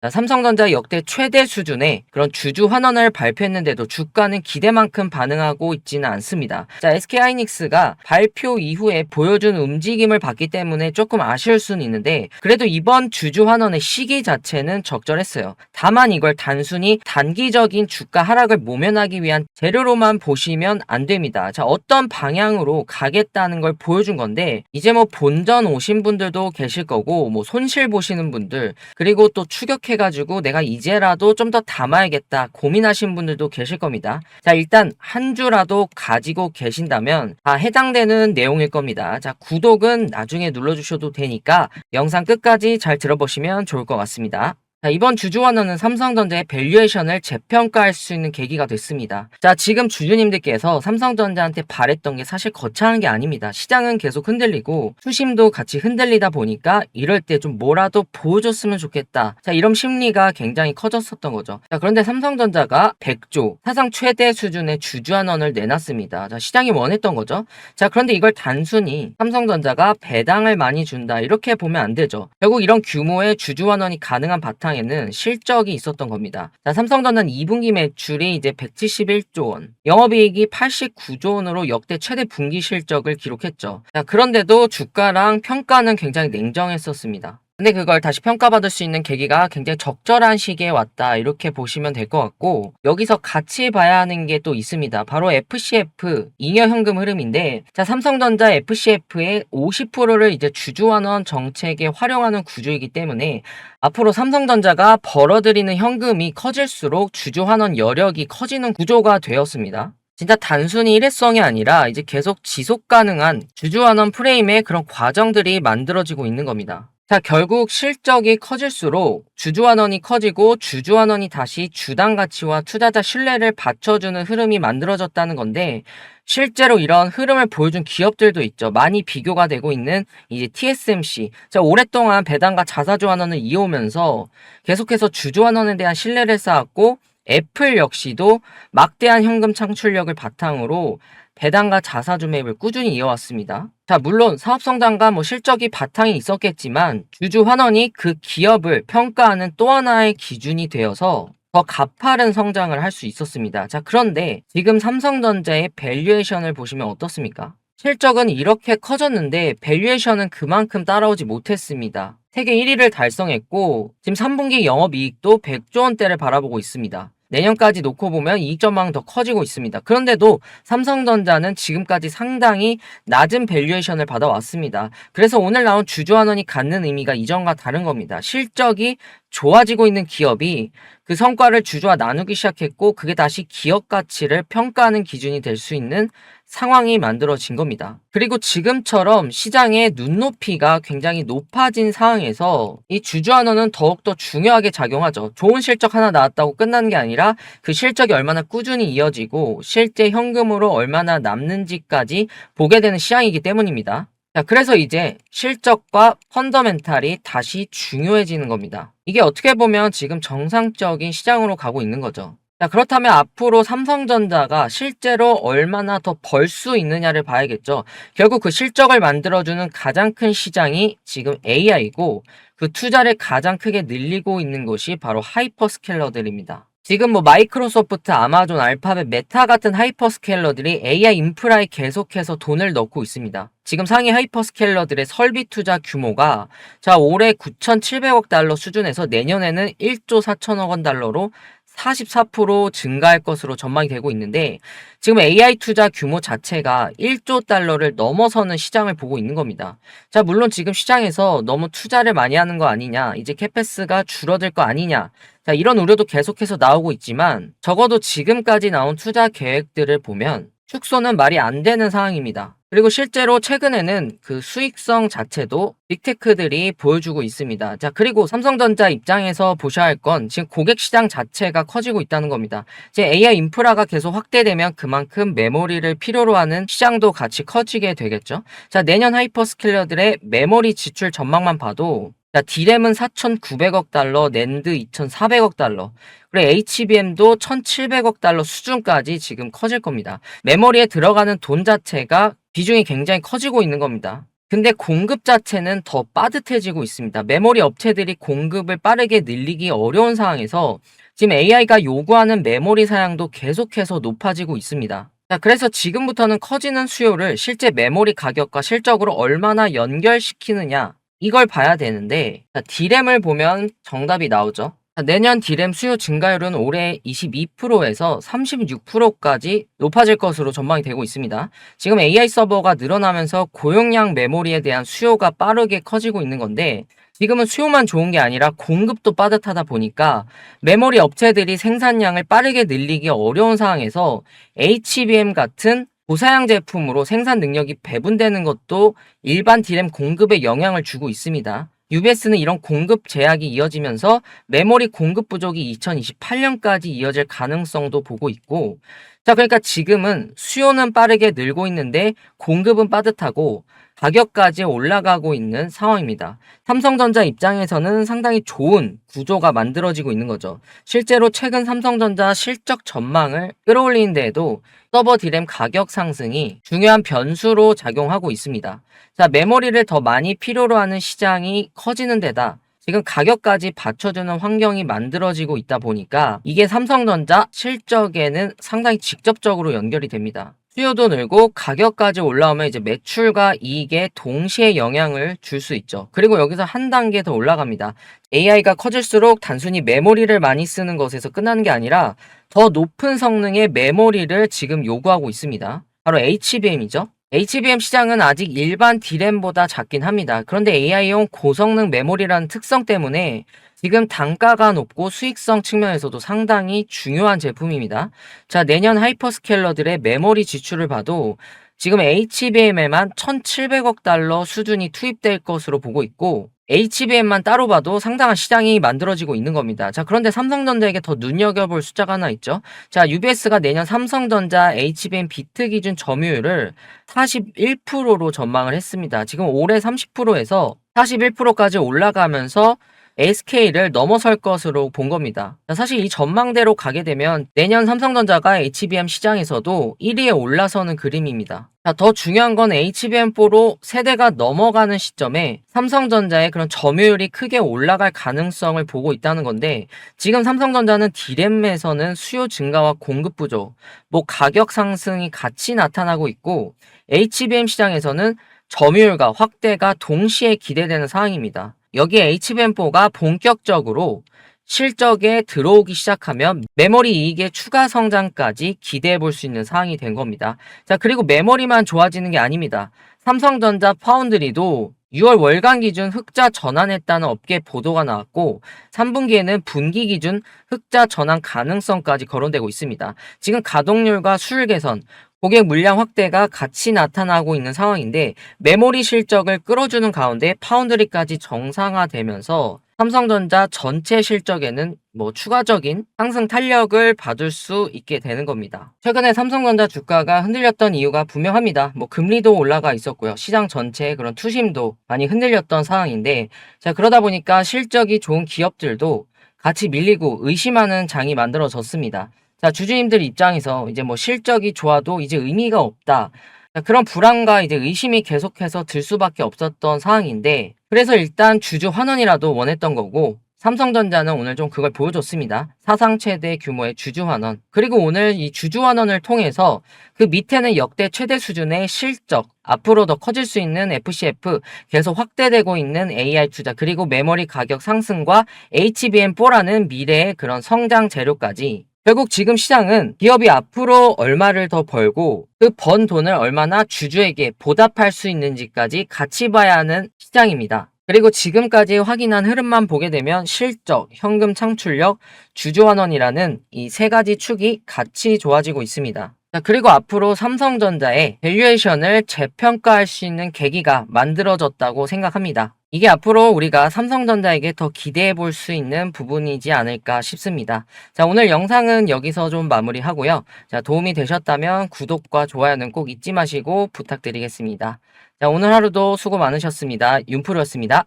자, 삼성전자 역대 최대 수준의 그런 주주 환원을 발표했는데도 주가는 기대만큼 반응하고 있지는 않습니다. 자, SK하이닉스가 발표 이후에 보여준 움직임을 봤기 때문에 조금 아쉬울 수는 있는데 그래도 이번 주주 환원의 시기 자체는 적절했어요. 다만 이걸 단순히 단기적인 주가 하락을 모면하기 위한 재료로만 보시면 안 됩니다. 자, 어떤 방향으로 가겠다는 걸 보여준 건데 이제 뭐 본전 오신 분들도 계실 거고 뭐 손실 보시는 분들 그리고 또 추격해가지고 내가 이제라도 좀 더 담아야겠다 고민하신 분들도 계실 겁니다. 자, 일단 한 주라도 가지고 계신다면 다 해당되는 내용일 겁니다. 자, 구독은 나중에 눌러주셔도 되니까 영상 끝까지 잘 들어보시면 좋을 것 같습니다. 자, 이번 주주환원은 삼성전자의 밸류에이션을 재평가할 수 있는 계기가 됐습니다. 자, 지금 주주님들께서 삼성전자한테 바랬던 게 사실 거창한 게 아닙니다. 시장은 계속 흔들리고 수심도 같이 흔들리다 보니까 이럴 때 좀 뭐라도 보여줬으면 좋겠다. 자, 이런 심리가 굉장히 커졌었던 거죠. 자, 그런데 삼성전자가 100조, 사상 최대 수준의 주주환원을 내놨습니다. 자, 시장이 원했던 거죠. 자, 그런데 이걸 단순히 삼성전자가 배당을 많이 준다 이렇게 보면 안 되죠. 결국 이런 규모의 주주환원이 가능한 바탕 에는 실적이 있었던 겁니다. 자, 삼성전자는 2분기 매출이 이제 171조 원, 영업이익이 89조 원으로 역대 최대 분기 실적을 기록했죠. 자, 그런데도 주가랑 평가는 굉장히 냉정했었습니다. 근데 그걸 다시 평가받을 수 있는 계기가 굉장히 적절한 시기에 왔다 이렇게 보시면 될 것 같고 여기서 같이 봐야 하는 게 또 있습니다. 바로 FCF 잉여현금 흐름인데 자, 삼성전자 FCF의 50%를 이제 주주환원 정책에 활용하는 구조이기 때문에 앞으로 삼성전자가 벌어들이는 현금이 커질수록 주주환원 여력이 커지는 구조가 되었습니다. 진짜 단순히 일회성이 아니라 이제 계속 지속 가능한 주주환원 프레임의 그런 과정들이 만들어지고 있는 겁니다. 자, 결국 실적이 커질수록 주주환원이 커지고 주주환원이 다시 주당 가치와 투자자 신뢰를 받쳐주는 흐름이 만들어졌다는 건데 실제로 이런 흐름을 보여준 기업들도 있죠. 많이 비교가 되고 있는 이제 TSMC. 자, 오랫동안 배당과 자사주환원을 이어오면서 계속해서 주주환원에 대한 신뢰를 쌓았고 애플 역시도 막대한 현금 창출력을 바탕으로 배당과 자사주 매입을 꾸준히 이어왔습니다. 자, 물론 사업 성장과 실적이 바탕이 있었겠지만 주주 환원이 그 기업을 평가하는 또 하나의 기준이 되어서 더 가파른 성장을 할 수 있었습니다. 자, 그런데 지금 삼성전자의 밸류에이션을 보시면 어떻습니까? 실적은 이렇게 커졌는데 밸류에이션은 그만큼 따라오지 못했습니다. 세계 1위를 달성했고 지금 3분기 영업이익도 100조 원대를 바라보고 있습니다. 내년까지 놓고 보면 이익 전망은 더 커지고 있습니다. 그런데도 삼성전자는 지금까지 상당히 낮은 밸류에이션을 받아왔습니다. 그래서 오늘 나온 주주환원이 갖는 의미가 이전과 다른 겁니다. 실적이 좋아지고 있는 기업이 그 성과를 주주와 나누기 시작했고 그게 다시 기업 가치를 평가하는 기준이 될 수 있는 상황이 만들어진 겁니다. 그리고 지금처럼 시장의 눈높이가 굉장히 높아진 상황에서 이 주주환원은 더욱더 중요하게 작용하죠. 좋은 실적 하나 나왔다고 끝나는 게 아니라 그 실적이 얼마나 꾸준히 이어지고 실제 현금으로 얼마나 남는지까지 보게 되는 시장이기 때문입니다. 자, 그래서 이제 실적과 펀더멘탈이 다시 중요해지는 겁니다. 이게 어떻게 보면 지금 정상적인 시장으로 가고 있는 거죠. 자, 그렇다면 앞으로 삼성전자가 실제로 얼마나 더 벌 수 있느냐를 봐야겠죠. 결국 그 실적을 만들어주는 가장 큰 시장이 지금 AI고 그 투자를 가장 크게 늘리고 있는 것이 바로 하이퍼스케일러들입니다. 지금 마이크로소프트, 아마존, 알파벳, 메타 같은 하이퍼스케일러들이 AI 인프라에 계속해서 돈을 넣고 있습니다. 지금 상위 하이퍼스케일러들의 설비 투자 규모가 자, 올해 9,700억 달러 수준에서 내년에는 1조 4천억 원 달러로 44% 증가할 것으로 전망이 되고 있는데 지금 AI 투자 규모 자체가 1조 달러를 넘어서는 시장을 보고 있는 겁니다. 자, 물론 지금 시장에서 너무 투자를 많이 하는 거 아니냐, 이제 캐페스가 줄어들 거 아니냐, 자, 이런 우려도 계속해서 나오고 있지만 적어도 지금까지 나온 투자 계획들을 보면 축소는 말이 안 되는 상황입니다. 그리고 실제로 최근에는 그 수익성 자체도 빅테크들이 보여주고 있습니다. 자, 그리고 삼성전자 입장에서 보셔야 할 건 지금 고객 시장 자체가 커지고 있다는 겁니다. 이제 AI 인프라가 계속 확대되면 그만큼 메모리를 필요로 하는 시장도 같이 커지게 되겠죠. 자, 내년 하이퍼스케일러들의 메모리 지출 전망만 봐도 자, D램은 4,900억 달러, 낸드 2,400억 달러, 그리고 HBM도 1,700억 달러 수준까지 지금 커질 겁니다. 메모리에 들어가는 돈 자체가 비중이 굉장히 커지고 있는 겁니다. 근데 공급 자체는 더 빠듯해지고 있습니다. 메모리 업체들이 공급을 빠르게 늘리기 어려운 상황에서 지금 AI가 요구하는 메모리 사양도 계속해서 높아지고 있습니다. 자, 그래서 지금부터는 커지는 수요를 실제 메모리 가격과 실적으로 얼마나 연결시키느냐, 이걸 봐야 되는데, 자, D램을 보면 정답이 나오죠. 자, 내년 D램 수요 증가율은 올해 22%에서 36%까지 높아질 것으로 전망이 되고 있습니다. 지금 AI 서버가 늘어나면서 고용량 메모리에 대한 수요가 빠르게 커지고 있는 건데, 지금은 수요만 좋은 게 아니라 공급도 빠듯하다 보니까 메모리 업체들이 생산량을 빠르게 늘리기 어려운 상황에서 HBM 같은 고사양 제품으로 생산 능력이 배분되는 것도 일반 D램 공급에 영향을 주고 있습니다. UBS는 이런 공급 제약이 이어지면서 메모리 공급 부족이 2028년까지 이어질 가능성도 보고 있고, 자, 그러니까 지금은 수요는 빠르게 늘고 있는데 공급은 빠듯하고 가격까지 올라가고 있는 상황입니다. 삼성전자 입장에서는 상당히 좋은 구조가 만들어지고 있는 거죠. 실제로 최근 삼성전자 실적 전망을 끌어올리는 데에도 서버 D램 가격 상승이 중요한 변수로 작용하고 있습니다. 자, 메모리를 더 많이 필요로 하는 시장이 커지는 데다 지금 가격까지 받쳐주는 환경이 만들어지고 있다 보니까 이게 삼성전자 실적에는 상당히 직접적으로 연결이 됩니다. 수요도 늘고 가격까지 올라오면 이제 매출과 이익에 동시에 영향을 줄 수 있죠. 그리고 여기서 한 단계 더 올라갑니다. AI가 커질수록 단순히 메모리를 많이 쓰는 것에서 끝나는 게 아니라 더 높은 성능의 메모리를 지금 요구하고 있습니다. 바로 HBM이죠. HBM 시장은 아직 일반 D램보다 작긴 합니다. 그런데 AI용 고성능 메모리라는 특성 때문에 지금 단가가 높고 수익성 측면에서도 상당히 중요한 제품입니다. 자, 내년 하이퍼스케일러들의 메모리 지출을 봐도 지금 HBM에만 1,700억 달러 수준이 투입될 것으로 보고 있고 HBM만 따로 봐도 상당한 시장이 만들어지고 있는 겁니다. 자, 그런데 삼성전자에게 더 눈여겨볼 숫자가 하나 있죠. 자, UBS가 내년 삼성전자 HBM 비트 기준 점유율을 41%로 전망을 했습니다. 지금 올해 30%에서 41%까지 올라가면서 SK를 넘어설 것으로 본 겁니다. 사실 이 전망대로 가게 되면 내년 삼성전자가 HBM 시장에서도 1위에 올라서는 그림입니다. 더 중요한 건 HBM4로 세대가 넘어가는 시점에 삼성전자의 그런 점유율이 크게 올라갈 가능성을 보고 있다는 건데, 지금 삼성전자는 D램에서는 수요 증가와 공급 부족, 가격 상승이 같이 나타나고 있고, HBM 시장에서는 점유율과 확대가 동시에 기대되는 상황입니다. 여기에 HBM4가 본격적으로 실적에 들어오기 시작하면 메모리 이익의 추가 성장까지 기대해 볼 수 있는 상황이 된 겁니다. 자, 그리고 메모리만 좋아지는 게 아닙니다. 삼성전자 파운드리도 6월 월간 기준 흑자 전환했다는 업계 보도가 나왔고 3분기에는 분기 기준 흑자 전환 가능성까지 거론되고 있습니다. 지금 가동률과 수율 개선, 고객 물량 확대가 같이 나타나고 있는 상황인데 메모리 실적을 끌어주는 가운데 파운드리까지 정상화되면서 삼성전자 전체 실적에는 추가적인 상승 탄력을 받을 수 있게 되는 겁니다. 최근에 삼성전자 주가가 흔들렸던 이유가 분명합니다. 금리도 올라가 있었고요. 시장 전체의 그런 투심도 많이 흔들렸던 상황인데, 자, 그러다 보니까 실적이 좋은 기업들도 같이 밀리고 의심하는 장이 만들어졌습니다. 자, 주주님들 입장에서 이제 실적이 좋아도 이제 의미가 없다. 그런 불안과 이제 의심이 계속해서 들 수밖에 없었던 상황인데, 그래서 일단 주주 환원이라도 원했던 거고, 삼성전자는 오늘 좀 그걸 보여줬습니다. 사상 최대 규모의 주주 환원. 그리고 오늘 이 주주 환원을 통해서 그 밑에는 역대 최대 수준의 실적, 앞으로 더 커질 수 있는 FCF, 계속 확대되고 있는 AI 투자, 그리고 메모리 가격 상승과 HBM4라는 미래의 그런 성장 재료까지 결국 지금 시장은 기업이 앞으로 얼마를 더 벌고 그 번 돈을 얼마나 주주에게 보답할 수 있는지까지 같이 봐야 하는 시장입니다. 그리고 지금까지 확인한 흐름만 보게 되면 실적, 현금 창출력, 주주 환원이라는 이 세 가지 축이 같이 좋아지고 있습니다. 자, 그리고 앞으로 삼성전자의 밸류에이션을 재평가할 수 있는 계기가 만들어졌다고 생각합니다. 이게 앞으로 우리가 삼성전자에게 더 기대해 볼 수 있는 부분이지 않을까 싶습니다. 자, 오늘 영상은 여기서 좀 마무리하고요. 자, 도움이 되셨다면 구독과 좋아요는 꼭 잊지 마시고 부탁드리겠습니다. 자, 오늘 하루도 수고 많으셨습니다. 윤프로였습니다.